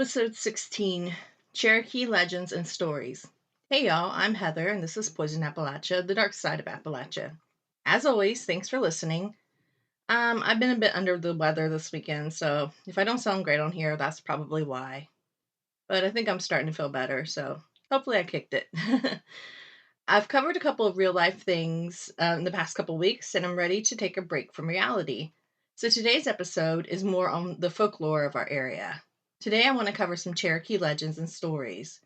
Episode 16, Cherokee Legends and Stories. Hey y'all, I'm Heather, and this is Poison Appalachia, the dark side of Appalachia. As always, thanks for listening. I've been a bit under the weather this weekend, so if I don't sound great on here, that's probably why. But I think I'm starting to feel better, so hopefully I kicked it. I've covered a couple of real life things in the past couple weeks, and I'm ready to take a break from reality. So today's episode is more on the folklore of our area. Today I want to cover some Cherokee legends and stories.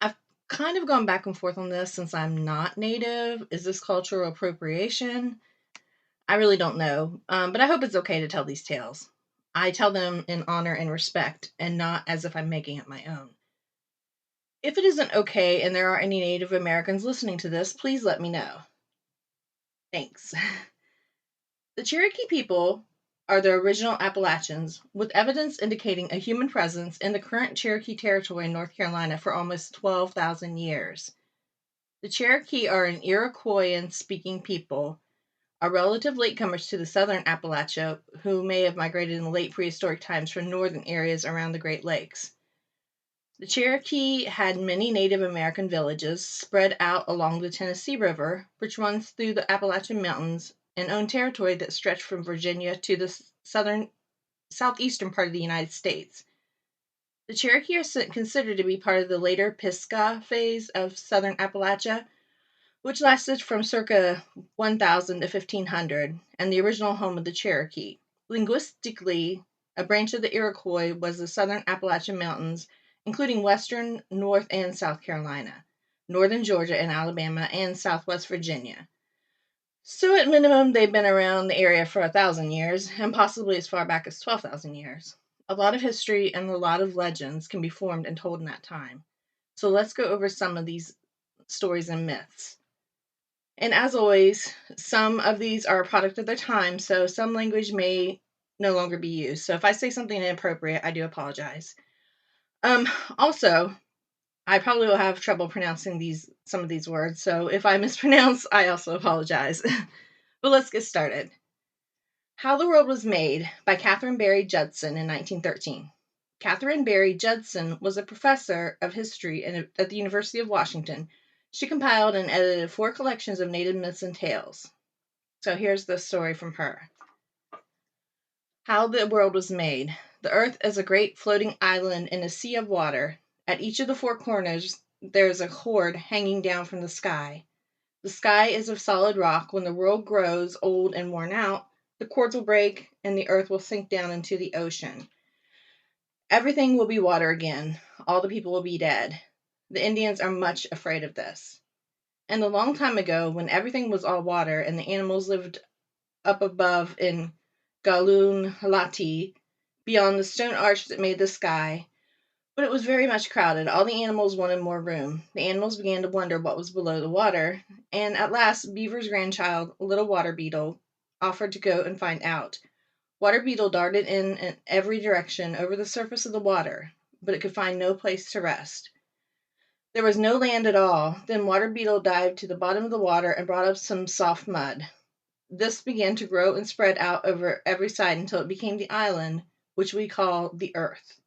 I've kind of gone back and forth on this since I'm not native. Is this cultural appropriation? I really don't know, but I hope it's okay to tell these tales. I tell them in honor and respect, and not as if I'm making it my own. If it isn't okay and there are any Native Americans listening to this, please let me know. Thanks. The Cherokee people are the original Appalachians, with evidence indicating a human presence in the current Cherokee territory in North Carolina for almost 12,000 years. The Cherokee are an Iroquoian-speaking people, are relative latecomers to the southern Appalachia who may have migrated in the late prehistoric times from northern areas around the Great Lakes. The Cherokee had many Native American villages spread out along the Tennessee River, which runs through the Appalachian Mountains, and owned territory that stretched from Virginia to the southeastern part of the United States. The Cherokee are considered to be part of the later Pisgah phase of southern Appalachia, which lasted from circa 1000 to 1500, and the original home of the Cherokee. Linguistically, a branch of the Iroquois was the southern Appalachian Mountains, including western, North and South Carolina, northern Georgia and Alabama, and southwest Virginia. So at minimum, they've been around the area for 1,000 years, and possibly as far back as 12,000 years. A lot of history and a lot of legends can be formed and told in that time. So let's go over some of these stories and myths. And as always, some of these are a product of their time, so some language may no longer be used. So if I say something inappropriate, I do apologize. Also, I probably will have trouble pronouncing some of these words, so if I mispronounce, I also apologize. But let's get started. How the World Was Made by Catherine Berry Judson in 1913. Catherine Berry Judson was a professor of history at the University of Washington. She compiled and edited 4 collections of native myths and tales. So here's the story from her. How the World Was Made. The earth is a great floating island in a sea of water. At each of the 4 corners, there is a cord hanging down from the sky. The sky is of solid rock. When the world grows old and worn out, the cords will break and the earth will sink down into the ocean. Everything will be water again. All the people will be dead. The Indians are much afraid of this. And a long time ago, when everything was all water and the animals lived up above in Galun Halati, beyond the stone arch that made the sky, but it was very much crowded. All the animals wanted more room. The animals began to wonder what was below the water, and at last Beaver's grandchild, Little Water Beetle, offered to go and find out. Water Beetle darted in every direction over the surface of the water, but it could find no place to rest. There was no land at all. Then Water Beetle dived to the bottom of the water and brought up some soft mud. This began to grow and spread out over every side until it became the island, which we call the Earth.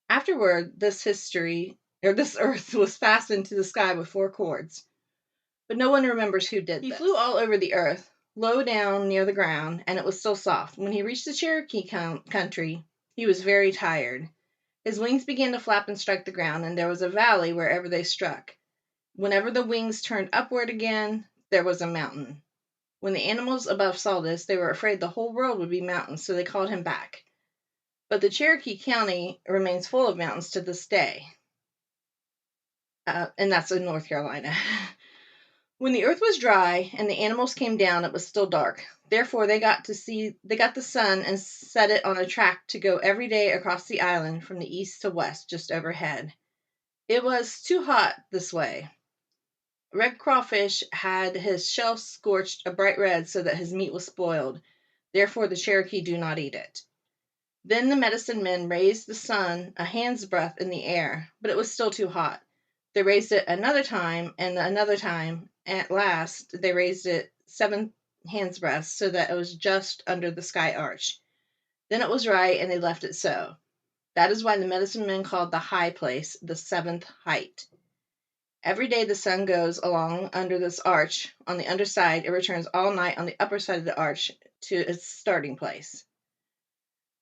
Afterward, this earth was fastened to the sky with 4 cords. But no one remembers who did this. He flew all over the earth, low down near the ground, and it was still soft. When he reached the Cherokee country, he was very tired. His wings began to flap and strike the ground, and there was a valley wherever they struck. Whenever the wings turned upward again, there was a mountain. When the animals above saw this, they were afraid the whole world would be mountains, so they called him back. But the Cherokee County remains full of mountains to this day. And that's in North Carolina. When the earth was dry and the animals came down, it was still dark. Therefore, they got the sun and set it on a track to go every day across the island from the east to west, just overhead. It was too hot this way. Red Crawfish had his shell scorched a bright red so that his meat was spoiled. Therefore, the Cherokee do not eat it. Then the medicine men raised the sun a hand's breadth in the air, but it was still too hot. They raised it another time and another time. At last, they raised it 7 hands' breadths so that it was just under the sky arch. Then it was right, and they left it so. That is why the medicine men called the high place the seventh height. Every day the sun goes along under this arch. On the underside, it returns all night on the upper side of the arch to its starting place.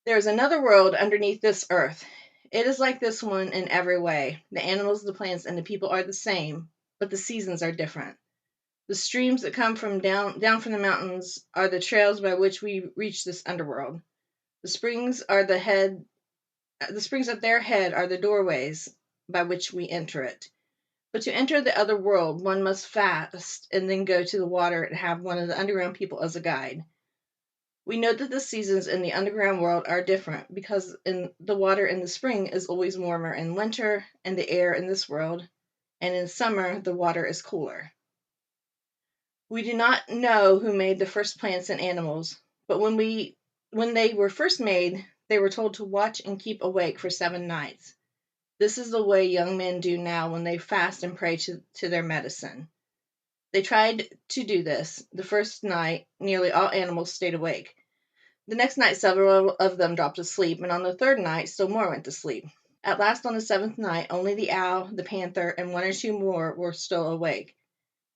There is another world underneath this earth. It is like this one in every way. The animals, the plants, and the people are the same, but the seasons are different. The streams that come from down from the mountains are the trails by which we reach this underworld. The springs are the springs at their head are the doorways by which we enter it. But to enter the other world, one must fast and then go to the water and have one of the underground people as a guide. We know that the seasons in the underground world are different because in the water in the spring is always warmer in winter, and the air in this world, and in summer the water is cooler. We do not know who made the first plants and animals, but when they were first made, they were told to watch and keep awake for 7 nights. This is the way young men do now when they fast and pray to their medicine. They tried to do this. The first night, nearly all animals stayed awake. The next night, several of them dropped asleep, and on the third night, still more went to sleep. At last, on the seventh night, only the owl, the panther, and one or two more were still awake.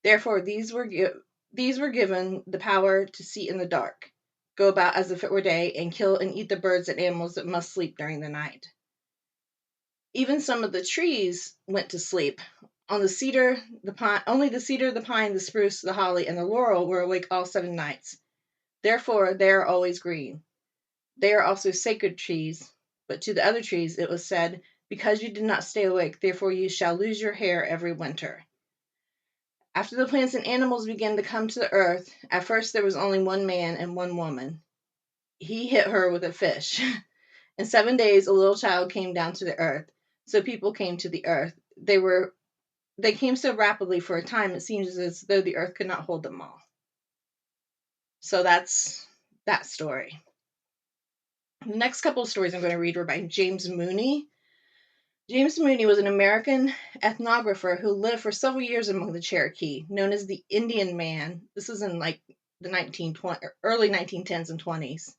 Therefore, these were given the power to see in the dark, go about as if it were day, and kill and eat the birds and animals that must sleep during the night. Even some of the trees went to sleep. On the cedar, the pine, only the cedar, the pine, the spruce, the holly, and the laurel were awake all 7 nights. Therefore, they are always green. They are also sacred trees. But to the other trees it was said, because you did not stay awake, therefore you shall lose your hair every winter. After the plants and animals began to come to the earth, at first there was only one man and one woman. He hit her with a fish. In 7 days, a little child came down to the earth. So people came to the earth. They came so rapidly for a time it seems as though the earth could not hold them all. So that's that story. The next couple of stories I'm going to read were by James Mooney. James Mooney was an American ethnographer who lived for several years among the Cherokee, known as the Indian Man. This is in like the early 1910s and 20s.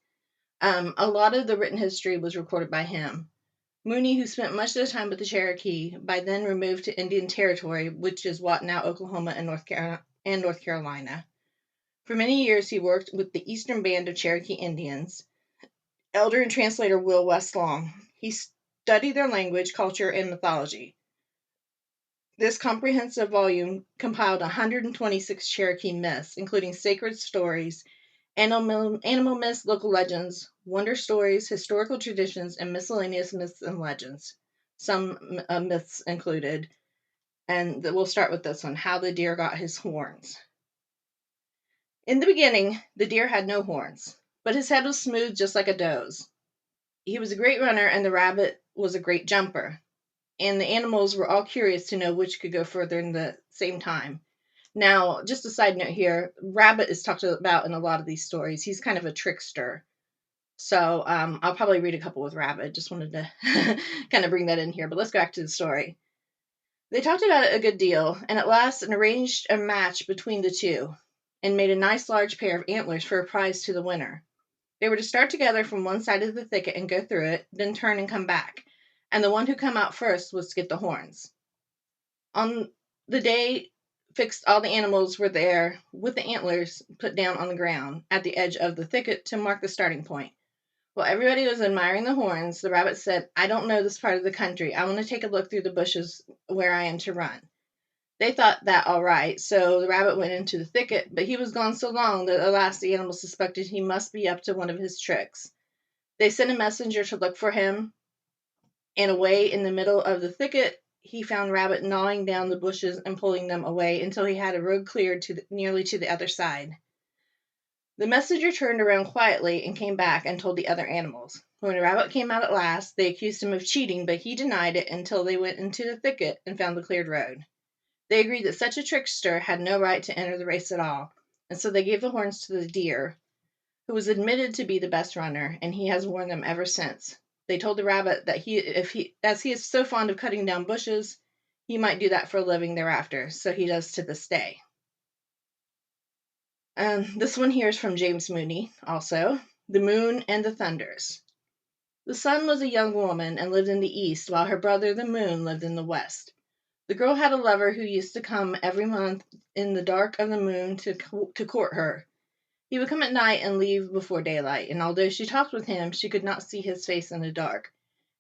A lot of the written history was recorded by him. Mooney, who spent much of the time with the Cherokee, by then removed to Indian Territory, which is what now Oklahoma and North Carolina. For many years, he worked with the Eastern Band of Cherokee Indians. Elder and translator Will Westlong. He studied their language, culture, and mythology. This comprehensive volume compiled 126 Cherokee myths, including sacred stories, animal myths, local legends, wonder stories, historical traditions, and miscellaneous myths and legends. Some myths included, and we'll start with this one, how the deer got his horns. In the beginning, the deer had no horns, but his head was smooth just like a doe's. He was a great runner, and the rabbit was a great jumper. And the animals were all curious to know which could go further in the same time. Now, just a side note here, Rabbit is talked about in a lot of these stories. He's kind of a trickster. So I'll probably read a couple with Rabbit. Just wanted to kind of bring that in here. But let's go back to the story. They talked about it a good deal, and at last arranged a match between the two, and made a nice large pair of antlers for a prize to the winner. They were to start together from one side of the thicket and go through it, then turn and come back, and the one who come out first was to get the horns. On the day fixed, all the animals were there with the antlers put down on the ground at the edge of the thicket to mark the starting point. While everybody was admiring the horns, the rabbit said, I don't know this part of the country. I want to take a look through the bushes where I am to run. They thought that all right, so the rabbit went into the thicket, but he was gone so long that at last the animals suspected he must be up to one of his tricks. They sent a messenger to look for him, and away in the middle of the thicket he found Rabbit gnawing down the bushes and pulling them away until he had a road cleared nearly to the other side. The messenger turned around quietly and came back and told the other animals. When Rabbit came out at last, they accused him of cheating, but he denied it until they went into the thicket and found the cleared road. They agreed that such a trickster had no right to enter the race at all, and so they gave the horns to the deer, who was admitted to be the best runner, and he has worn them ever since. They told the rabbit that as he is so fond of cutting down bushes, he might do that for a living thereafter, so he does to this day. This one here is from James Mooney, also. The Moon and the Thunders. The sun was a young woman and lived in the east, while her brother, the moon, lived in the west. The girl had a lover who used to come every month in the dark of the moon to court her. He would come at night and leave before daylight, and although she talked with him, she could not see his face in the dark,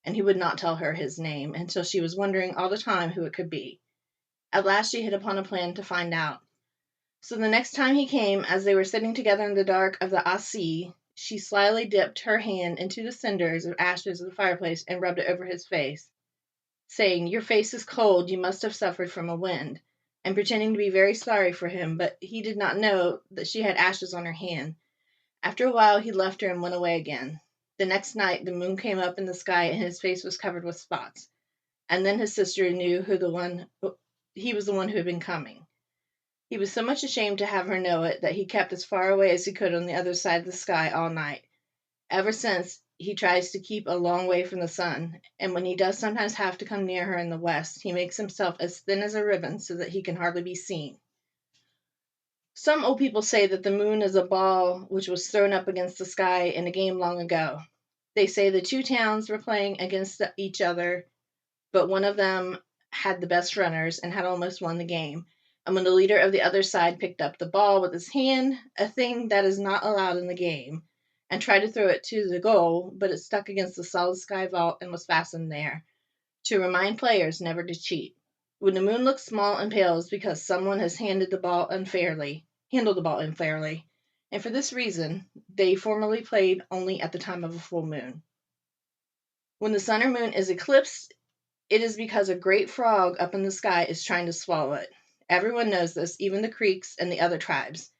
and he would not tell her his name until she was wondering all the time who it could be. At last she hit upon a plan to find out. So the next time he came, as they were sitting together in the dark of the Asi, she slyly dipped her hand into the cinders of ashes of the fireplace and rubbed it over his face, saying, "Your face is cold, you must have suffered from a wind," and pretending to be very sorry for him, but he did not know that she had ashes on her hand. After a while he left her and went away again. The next night the moon came up in the sky and his face was covered with spots. And then his sister knew he was the one who had been coming. He was so much ashamed to have her know it that he kept as far away as he could on the other side of the sky all night. Ever since, he tries to keep a long way from the sun, and when he does sometimes have to come near her in the west, he makes himself as thin as a ribbon so that he can hardly be seen. Some old people say that the moon is a ball which was thrown up against the sky in a game long ago. They say the two towns were playing against each other, but one of them had the best runners and had almost won the game. And when the leader of the other side picked up the ball with his hand, a thing that is not allowed in the game, and tried to throw it to the goal, but it stuck against the solid sky vault and was fastened there, to remind players never to cheat. When the moon looks small and pale, it's because someone has handled the ball unfairly, and for this reason, they formerly played only at the time of a full moon. When the sun or moon is eclipsed, it is because a great frog up in the sky is trying to swallow it. Everyone knows this, even the Creeks and the other tribes.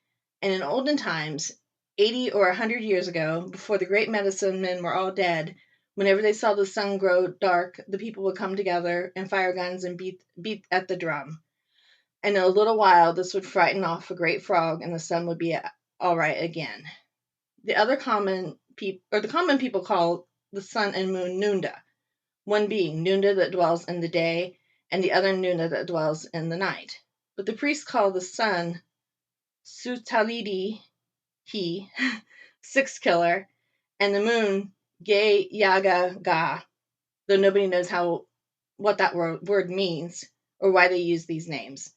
And in olden times, 80 or 100 years ago, before the great medicine men were all dead, whenever they saw the sun grow dark, the people would come together and fire guns and beat at the drum. And in a little while, this would frighten off a great frog, and the sun would be all right again. The common people call the sun and moon Nunda, one being Nunda that dwells in the day, and the other Nunda that dwells in the night. But the priests call the sun Sutalidi he, six killer, and the moon Gay Yaga Ga, though nobody knows what that word means or why they use these names.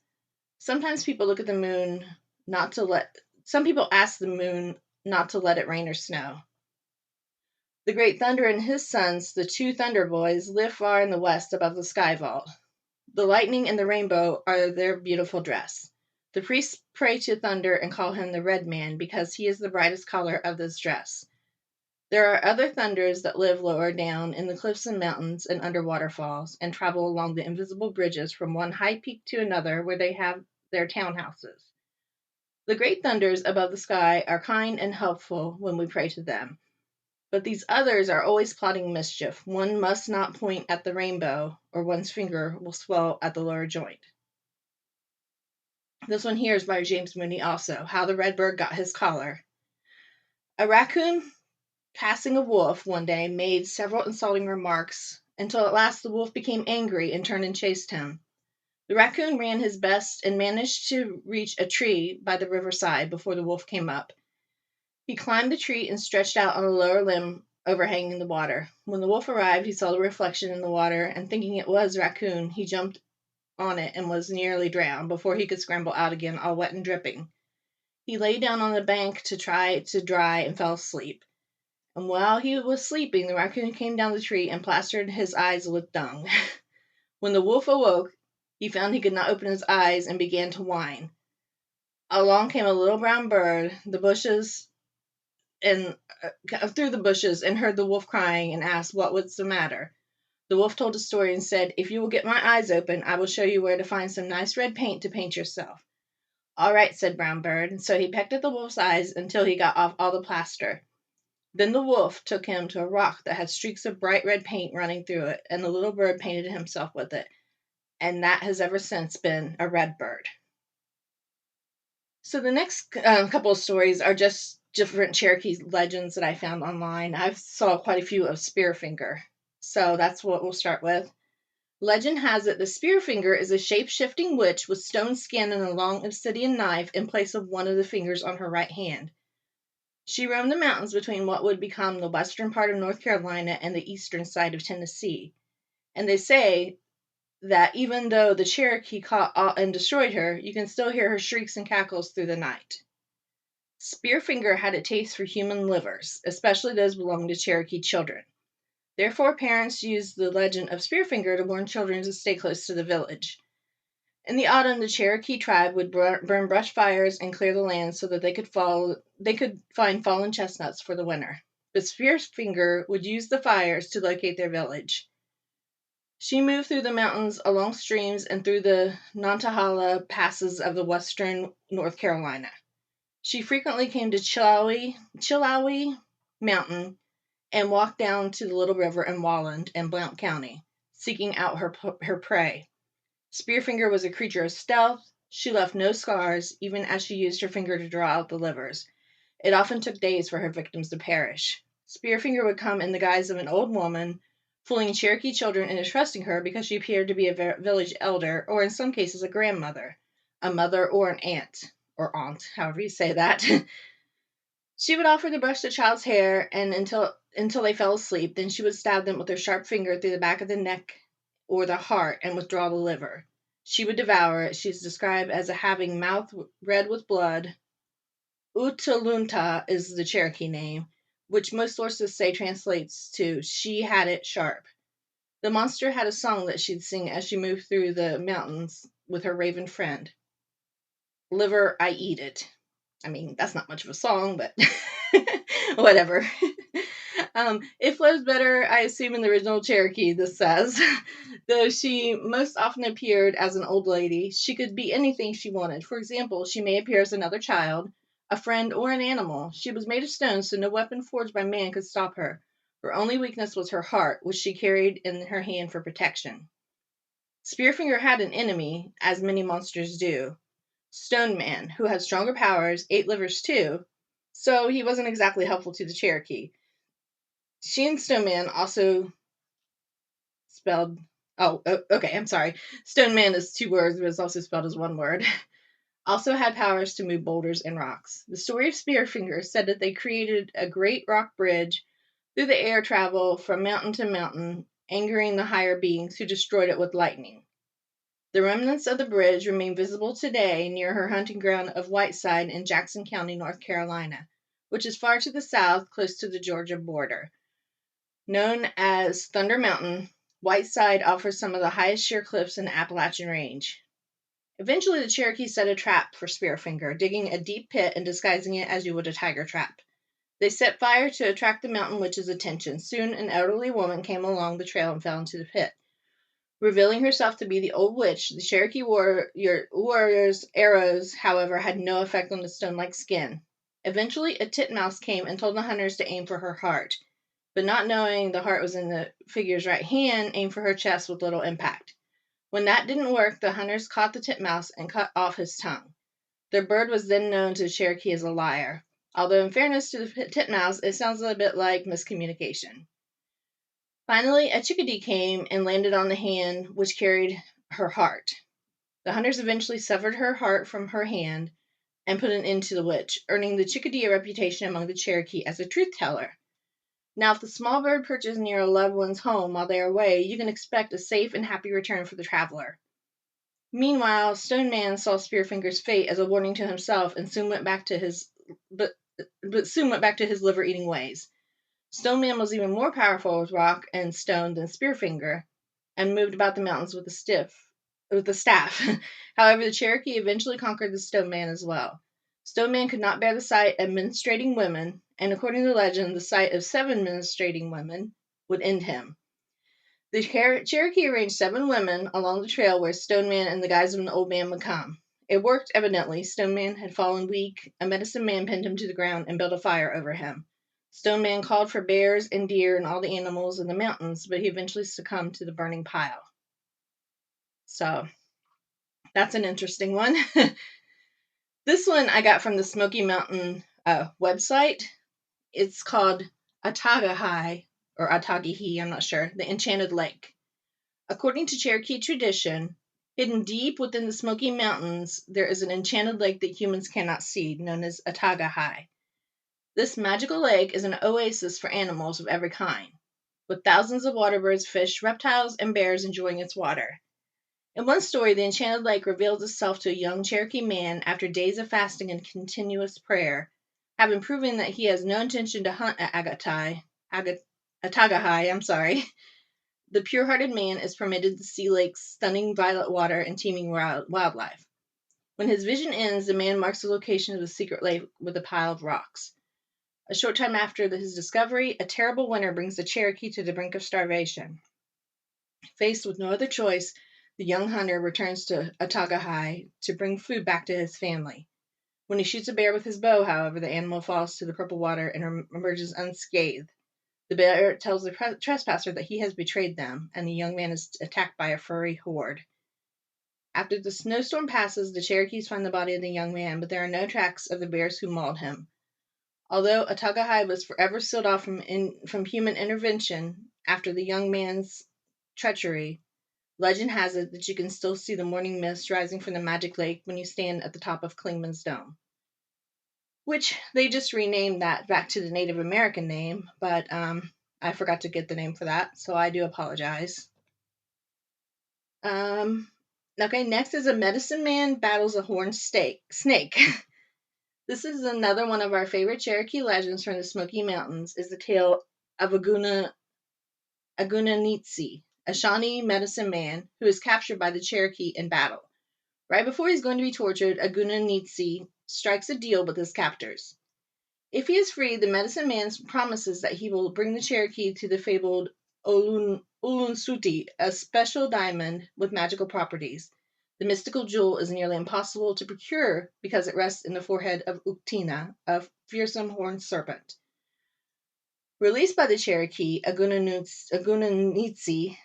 Sometimes people look at the moon not to let some people ask the moon not to let it rain or snow. The great thunder and his sons, the two thunder boys, live far in the west above the sky vault. The lightning and the rainbow are their beautiful dress. The priests pray to thunder and call him the red man because he is the brightest color of this dress. There are other thunders that live lower down in the cliffs and mountains and under waterfalls and travel along the invisible bridges from one high peak to another where they have their townhouses. The great thunders above the sky are kind and helpful when we pray to them. But these others are always plotting mischief. One must not point at the rainbow, or one's finger will swell at the lower joint. This one here is by James Mooney also, How the Redbird Got His Collar. A raccoon passing a wolf one day made several insulting remarks until at last the wolf became angry and turned and chased him. The raccoon ran his best and managed to reach a tree by the riverside before the wolf came up. He climbed the tree and stretched out on a lower limb overhanging the water. When the wolf arrived, he saw the reflection in the water, and thinking it was Raccoon, he jumped on it and was nearly drowned before he could scramble out again, all wet and dripping. He lay down on the bank to try to dry and fell asleep. And while he was sleeping, the raccoon came down the tree and plastered his eyes with dung. When the wolf awoke, he found he could not open his eyes and began to whine. Along came a little brown bird, through the bushes, and heard the wolf crying and asked what was the matter. The wolf told a story and said, "If you will get my eyes open, I will show you where to find some nice red paint to paint yourself." "All right," said Brown Bird. So he pecked at the wolf's eyes until he got off all the plaster. Then the wolf took him to a rock that had streaks of bright red paint running through it, and the little bird painted himself with it. And that has ever since been a red bird. So the next couple of stories are just different Cherokee legends that I found online. I saw quite a few of Spearfinger. So that's what we'll start with. Legend has it the Spearfinger is a shape-shifting witch with stone skin and a long obsidian knife in place of one of the fingers on her right hand. She roamed the mountains between what would become the western part of North Carolina and the eastern side of Tennessee. And they say that even though the Cherokee caught and destroyed her, you can still hear her shrieks and cackles through the night. Spearfinger had a taste for human livers, especially those belonging to Cherokee children. Therefore, parents used the legend of Spearfinger to warn children to stay close to the village. In the autumn, the Cherokee tribe would burn brush fires and clear the land so that they could find fallen chestnuts for the winter. But Spearfinger would use the fires to locate their village. She moved through the mountains, along streams, and through the Nantahala passes of the western North Carolina. She frequently came to Chillawi Mountain and walked down to the Little River in Walland and Blount County, seeking out her prey. Spearfinger was a creature of stealth. She left no scars, even as she used her finger to draw out the livers. It often took days for her victims to perish. Spearfinger would come in the guise of an old woman, fooling Cherokee children into trusting her because she appeared to be a village elder, or in some cases a grandmother, a mother, or an aunt, however you say that. She would offer to brush the child's hair and until they fell asleep. Then she would stab them with her sharp finger through the back of the neck or the heart and withdraw the liver. She would devour it. She is described as having mouth red with blood. Utalunta is the Cherokee name, which most sources say translates to "she had it sharp." The monster had a song that she'd sing as she moved through the mountains with her raven friend. Liver, I eat it. I mean, that's not much of a song, but whatever. It flows better, I assume, in the original Cherokee, this says. Though she most often appeared as an old lady, she could be anything she wanted. For example, she may appear as another child, a friend, or an animal. She was made of stone, so no weapon forged by man could stop her. Her only weakness was her heart, which she carried in her hand for protection. Spearfinger had an enemy, as many monsters do. Stone Man, who had stronger powers, ate livers too, so he wasn't exactly helpful to the Cherokee. She and Stone Man also spelled. Oh, okay, I'm sorry. Stone Man is two words, but it's also spelled as one word. Also had powers to move boulders and rocks. The story of Spearfinger said that they created a great rock bridge through the air travel from mountain to mountain, angering the higher beings who destroyed it with lightning. The remnants of the bridge remain visible today near her hunting ground of Whiteside in Jackson County, North Carolina, which is far to the south, close to the Georgia border. Known as Thunder Mountain, Whiteside offers some of the highest sheer cliffs in the Appalachian Range. Eventually, the Cherokee set a trap for Spearfinger, digging a deep pit and disguising it as you would a tiger trap. They set fire to attract the mountain witch's attention. Soon, an elderly woman came along the trail and fell into the pit. Revealing herself to be the old witch, the Cherokee warrior's arrows, however, had no effect on the stone-like skin. Eventually, a titmouse came and told the hunters to aim for her heart, but not knowing the heart was in the figure's right hand, aimed for her chest with little impact. When that didn't work, the hunters caught the titmouse and cut off his tongue. The bird was then known to the Cherokee as a liar. Although, in fairness to the titmouse, it sounds a bit like miscommunication. Finally, a chickadee came and landed on the hand which carried her heart. The hunters eventually severed her heart from her hand and put an end to the witch, earning the chickadee a reputation among the Cherokee as a truth teller. Now, if the small bird perches near a loved one's home while they are away, you can expect a safe and happy return for the traveler. Meanwhile, Stone Man saw Spearfinger's fate as a warning to himself and soon went back to his liver-eating ways. Stone Man was even more powerful with rock and stone than Spearfinger, and moved about the mountains with a staff. However, the Cherokee eventually conquered the Stone Man as well. Stone Man could not bear the sight of menstruating women, and according to legend, the sight of 7 menstruating women would end him. The Cherokee arranged 7 women along the trail where Stone Man in the guise of an old man would come. It worked, evidently. Stone Man had fallen weak. A medicine man pinned him to the ground and built a fire over him. Stone Man called for bears and deer and all the animals in the mountains, but he eventually succumbed to the burning pile. So, that's an interesting one. This one I got from the Smoky Mountain website. It's called Atagahai, or Atagihi, I'm not sure, the Enchanted Lake. According to Cherokee tradition, hidden deep within the Smoky Mountains, there is an enchanted lake that humans cannot see, known as Atagahai. This magical lake is an oasis for animals of every kind, with thousands of water birds, fish, reptiles, and bears enjoying its water. In one story, the enchanted lake reveals itself to a young Cherokee man after days of fasting and continuous prayer, having proven that he has no intention to hunt at Atagahai. The pure-hearted man is permitted to see lake's stunning violet water and teeming wildlife. When his vision ends, the man marks the location of the secret lake with a pile of rocks. A short time after his discovery, a terrible winter brings the Cherokee to the brink of starvation. Faced with no other choice, the young hunter returns to Atagahai to bring food back to his family. When he shoots a bear with his bow, however, the animal falls to the purple water and emerges unscathed. The bear tells the trespasser that he has betrayed them, and the young man is attacked by a furry horde. After the snowstorm passes, the Cherokees find the body of the young man, but there are no tracks of the bears who mauled him. Although Atagahai was forever sealed off from human intervention after the young man's treachery, legend has it that you can still see the morning mist rising from the magic lake when you stand at the top of Klingman's Dome, which they just renamed that back to the Native American name, but I forgot to get the name for that, so I do apologize. Okay, next is a medicine man battles a horned snake. This is another one of our favorite Cherokee legends from the Smoky Mountains, is the tale of Agunanitsi, a Shawnee medicine man who is captured by the Cherokee in battle. Right before he's going to be tortured, Agunanitsi strikes a deal with his captors. If he is free, the medicine man promises that he will bring the Cherokee to the fabled Ulunsuti, a special diamond with magical properties. The mystical jewel is nearly impossible to procure because it rests in the forehead of Uktina, a fearsome horned serpent. Released by the Cherokee, Agunanitsi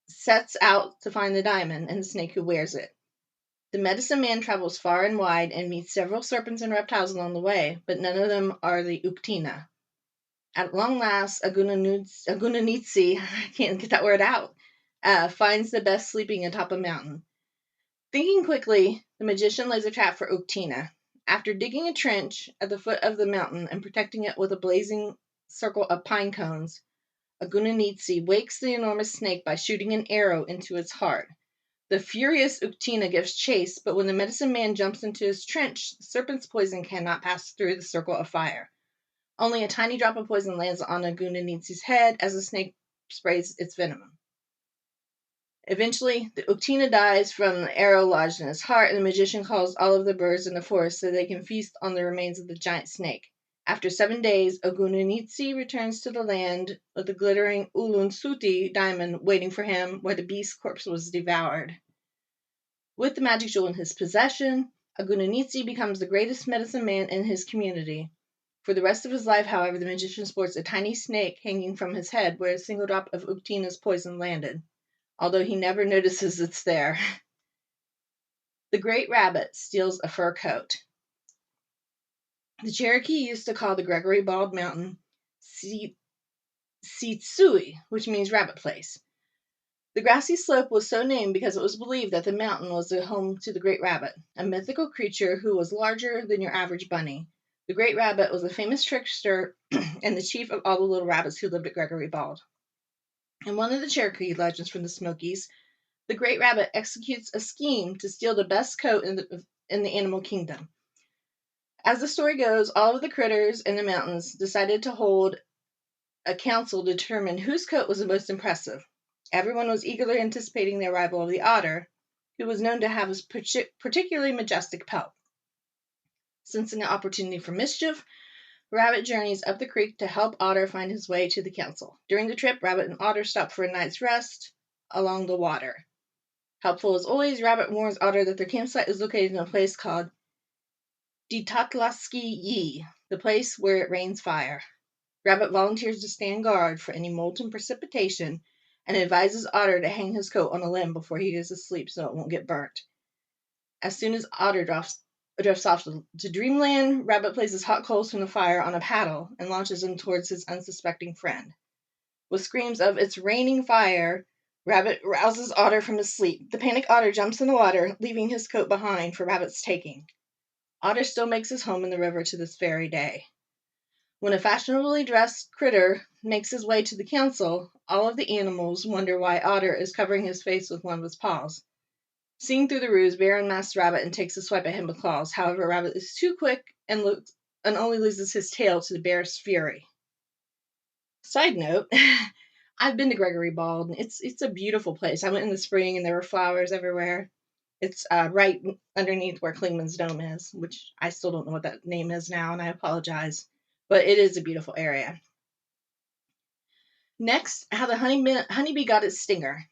sets out to find the diamond and the snake who wears it. The medicine man travels far and wide and meets several serpents and reptiles along the way, but none of them are the Uktina. At long last, Agunanitsi, I can't get that word out, finds the best sleeping atop a mountain. Thinking quickly, the magician lays a trap for Uktina. After digging a trench at the foot of the mountain and protecting it with a blazing circle of pine cones, Agunanitsi wakes the enormous snake by shooting an arrow into its heart. The furious Uktina gives chase, but when the medicine man jumps into his trench, the serpent's poison cannot pass through the circle of fire. Only a tiny drop of poison lands on Agunanitsi's head as the snake sprays its venom. Eventually, the Uktina dies from the arrow lodged in his heart, and the magician calls all of the birds in the forest so they can feast on the remains of the giant snake. After 7 days, Agunanitsi returns to the land with the glittering Ulunsuti diamond waiting for him where the beast's corpse was devoured. With the magic jewel in his possession, Agunanitsi becomes the greatest medicine man in his community. For the rest of his life, however, the magician sports a tiny snake hanging from his head where a single drop of Uktina's poison landed, although he never notices it's there. The Great Rabbit steals a fur coat. The Cherokee used to call the Gregory Bald Mountain Sitsui, which means rabbit place. The grassy slope was so named because it was believed that the mountain was the home to the Great Rabbit, a mythical creature who was larger than your average bunny. The Great Rabbit was a famous trickster and the chief of all the little rabbits who lived at Gregory Bald. In one of the Cherokee legends from the Smokies, the Great Rabbit executes a scheme to steal the best coat in the animal kingdom. As the story goes, all of the critters in the mountains decided to hold a council to determine whose coat was the most impressive. Everyone was eagerly anticipating the arrival of the otter, who was known to have a particularly majestic pelt. Sensing an opportunity for mischief, Rabbit journeys up the creek to help Otter find his way to the council. During the trip, Rabbit and Otter stop for a night's rest along the water. Helpful as always, Rabbit warns Otter that their campsite is located in a place called Ditatlaski Yi, the place where it rains fire. Rabbit volunteers to stand guard for any molten precipitation and advises Otter to hang his coat on a limb before he goes to sleep so it won't get burnt. As soon as Otter drifts off to dreamland, Rabbit places hot coals from the fire on a paddle and launches them towards his unsuspecting friend. With screams of "It's raining fire," Rabbit rouses Otter from his sleep. The panicked Otter jumps in the water, leaving his coat behind for Rabbit's taking. Otter still makes his home in the river to this very day. When a fashionably dressed critter makes his way to the council, all of the animals wonder why Otter is covering his face with one of his paws. Seeing through the ruse, Bear unmasks Rabbit and takes a swipe at him with claws. However, Rabbit is too quick and only loses his tail to the bear's fury. Side note, I've been to Gregory Bald. It's a beautiful place. I went in the spring and there were flowers everywhere. It's right underneath where Klingman's Dome is, which I still don't know what that name is now, and I apologize. But it is a beautiful area. Next, how the honeybee got its stinger.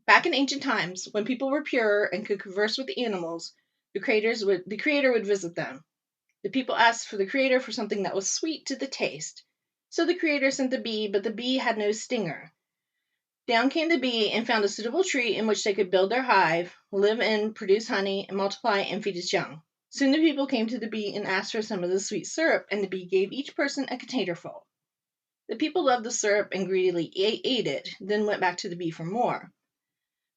Back in ancient times, when people were pure and could converse with the animals, the creator would visit them. The people asked for the creator for something that was sweet to the taste. So the creator sent the bee, but the bee had no stinger. Down came the bee and found a suitable tree in which they could build their hive, live in, produce honey, and multiply and feed its young. Soon the people came to the bee and asked for some of the sweet syrup, and the bee gave each person a containerful. The people loved the syrup and greedily ate it, then went back to the bee for more.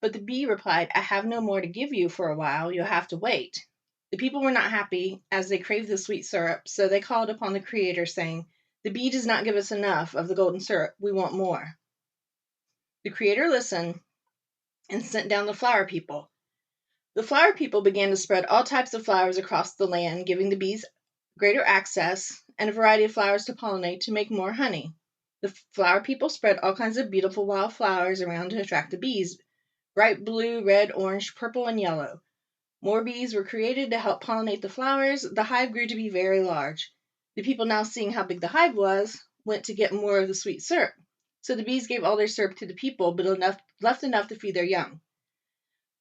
But the bee replied, I have no more to give you for a while. You'll have to wait. The people were not happy, as they craved the sweet syrup, so they called upon the Creator, saying, the bee does not give us enough of the golden syrup. We want more. The Creator listened and sent down the flower people. The flower people began to spread all types of flowers across the land, giving the bees greater access and a variety of flowers to pollinate to make more honey. The flower people spread all kinds of beautiful wild flowers around to attract the bees, bright blue, red, orange, purple, and yellow. More bees were created to help pollinate the flowers. The hive grew to be very large. The people, now seeing how big the hive was, went to get more of the sweet syrup. So the bees gave all their syrup to the people, but left enough to feed their young.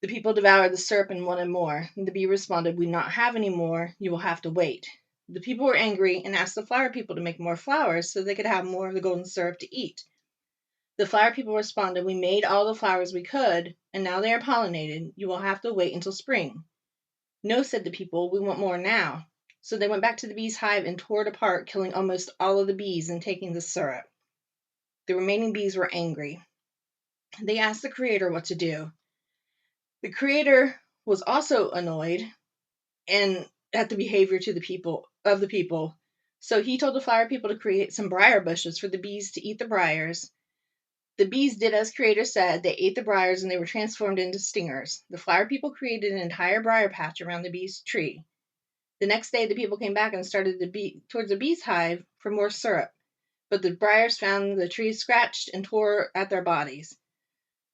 The people devoured the syrup and wanted more. The bee responded, we not have any more. You will have to wait. The people were angry and asked the flower people to make more flowers so they could have more of the golden syrup to eat. The flower people responded, we made all the flowers we could, and now they are pollinated. You will have to wait until spring. No, said the people, we want more now. So they went back to the bee's hive and tore it apart, killing almost all of the bees and taking the syrup. The remaining bees were angry. They asked the Creator what to do. The Creator was also annoyed and at the behavior to the people. So he told the flower people to create some briar bushes for the bees to eat the briars. The bees did as Creator said. They ate the briars and they were transformed into stingers. The flower people created an entire briar patch around the bee's tree. The next day, the people came back and started towards the bee's hive for more syrup, but the briars found the trees scratched and tore at their bodies.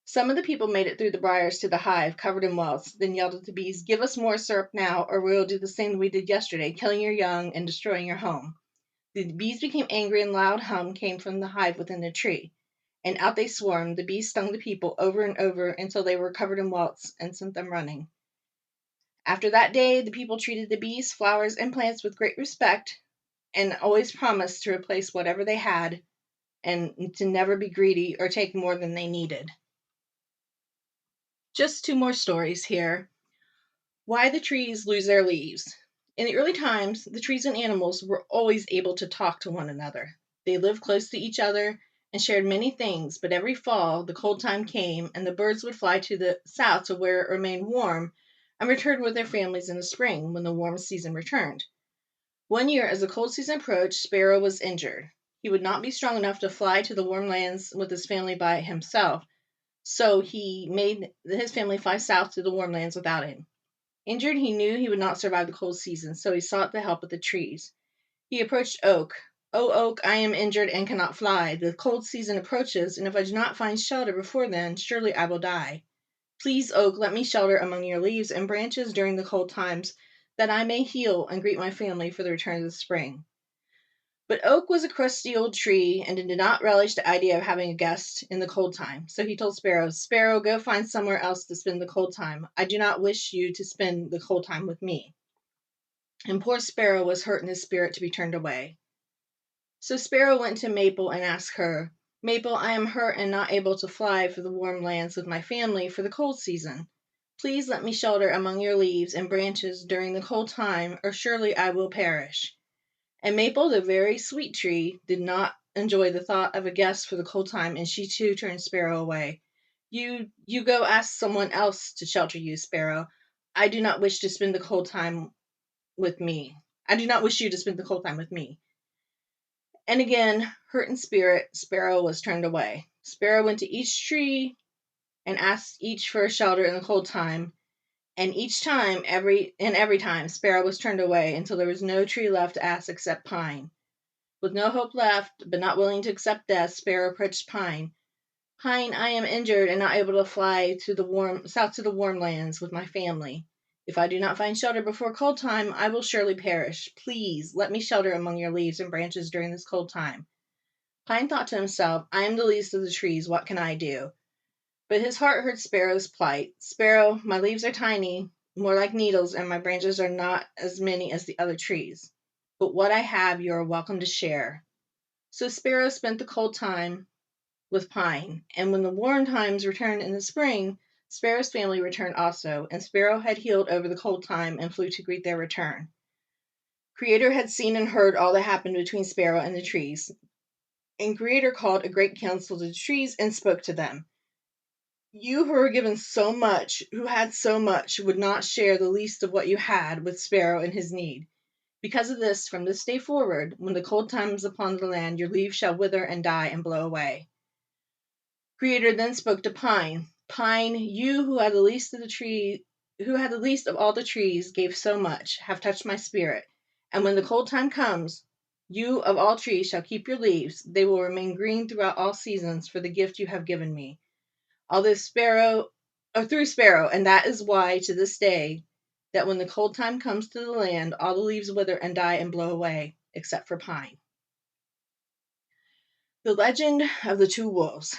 Some of the people made it through the briars to the hive, covered in welts, then yelled at the bees, give us more syrup now, or we will do the same we did yesterday, killing your young and destroying your home. The bees became angry and loud hum came from the hive within the tree, and out they swarmed. The bees stung the people over and over until they were covered in welts and sent them running. After that day, the people treated the bees, flowers, and plants with great respect and always promised to replace whatever they had and to never be greedy or take more than they needed. Just two more stories here. Why the trees lose their leaves. In the early times, the trees and animals were always able to talk to one another. They lived close to each other and shared many things, but every fall, the cold time came, and the birds would fly to the south to where it remained warm and return with their families in the spring when the warm season returned. One year, as the cold season approached, Sparrow was injured. He would not be strong enough to fly to the warm lands with his family by himself, so he made his family fly south to the warm lands without him. Injured, he knew he would not survive the cold season, so he sought the help of the trees. He approached Oak. "O Oak, I am injured and cannot fly. The cold season approaches, and if I do not find shelter before then, surely I will die. Please, Oak, let me shelter among your leaves and branches during the cold times, that I may heal and greet my family for the return of the spring." But Oak was a crusty old tree and did not relish the idea of having a guest in the cold time. So he told Sparrow, "Sparrow, go find somewhere else to spend the cold time. I do not wish you to spend the cold time with me." And poor Sparrow was hurt in his spirit to be turned away. So Sparrow went to Maple and asked her, "Maple, I am hurt and not able to fly for the warm lands with my family for the cold season. Please let me shelter among your leaves and branches during the cold time, or surely I will perish." And Maple, the very sweet tree, did not enjoy the thought of a guest for the cold time, and she too turned Sparrow away. You go ask someone else to shelter you, Sparrow. I do not wish to spend the cold time with me. I do not wish you to spend the cold time with me." And again, hurt in spirit, Sparrow was turned away. Sparrow went to each tree and asked each for a shelter in the cold time. And every time, Sparrow was turned away until there was no tree left to ask except pine. With no hope left, but not willing to accept death, Sparrow approached Pine. Pine, I am injured and not able to fly to the south to the warm lands with my family. If I do not find shelter before cold time, I will surely perish. Please let me shelter among your leaves and branches during this cold time. Pine thought to himself, I am the least of the trees. What can I do? But his heart heard Sparrow's plight. Sparrow, my leaves are tiny, more like needles, and my branches are not as many as the other trees. But what I have you are welcome to share. So Sparrow spent the cold time with Pine, and when the warm times returned in the spring, Sparrow's family returned also, and Sparrow had healed over the cold time and flew to greet their return. Creator had seen and heard all that happened between Sparrow and the trees, and Creator called a great council to the trees and spoke to them. You who were given so much, who had so much, would not share the least of what you had with Sparrow in his need. Because of this, from this day forward, when the cold comes upon the land, your leaves shall wither and die and blow away. Creator then spoke to Pine. Pine, you who had the least of all the trees, gave so much, have touched my spirit. And when the cold time comes, you of all trees shall keep your leaves. They will remain green throughout all seasons for the gift you have given me. Although through Sparrow, and that is why to this day, that when the cold time comes to the land, all the leaves wither and die and blow away, except for Pine. The Legend of the Two Wolves.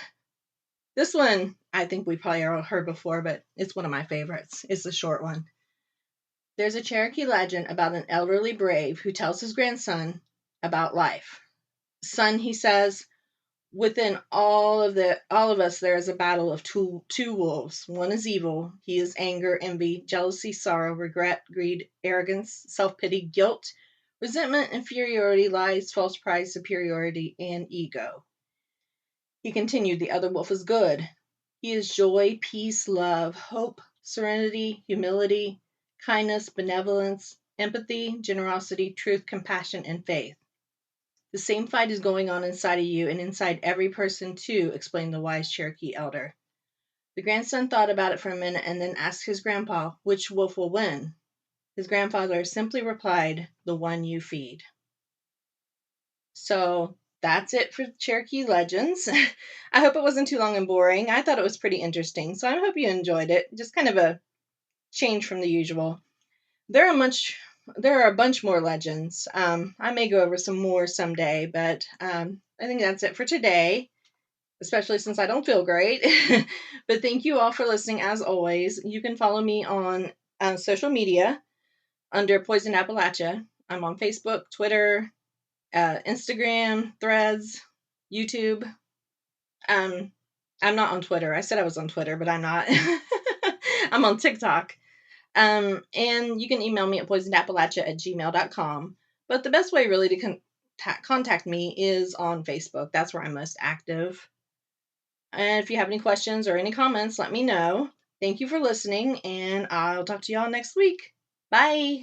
This one, I think we probably all heard before, but it's one of my favorites. It's a short one. There's a Cherokee legend about an elderly brave who tells his grandson about life. Son, he says, within all of us there is a battle of two wolves. One is evil. He is anger, envy, jealousy, sorrow, regret, greed, arrogance, self-pity, guilt, resentment, inferiority, lies, false pride, superiority, and ego. He continued, the other wolf is good. He is joy, peace, love, hope, serenity, humility, kindness, benevolence, empathy, generosity, truth, compassion, and faith. The same fight is going on inside of you and inside every person too, explained the wise Cherokee elder. The grandson thought about it for a minute and then asked his grandpa, which wolf will win? His grandfather simply replied, the one you feed. So that's it for Cherokee Legends. I hope it wasn't too long and boring. I thought it was pretty interesting, so I hope you enjoyed it. Just kind of a change from the usual. There are a bunch more legends. I may go over some more someday, but I think that's it for today, especially since I don't feel great. But thank you all for listening, as always. You can follow me on social media under Poison Appalachia. I'm on Facebook, Twitter, Instagram, Threads, YouTube. I'm not on Twitter. I said I was on Twitter, but I'm not. I'm on TikTok. And you can email me at poisonappalachia@gmail.com. But the best way really to contact me is on Facebook. That's where I'm most active. And if you have any questions or any comments, let me know. Thank you for listening, and I'll talk to y'all next week. Bye.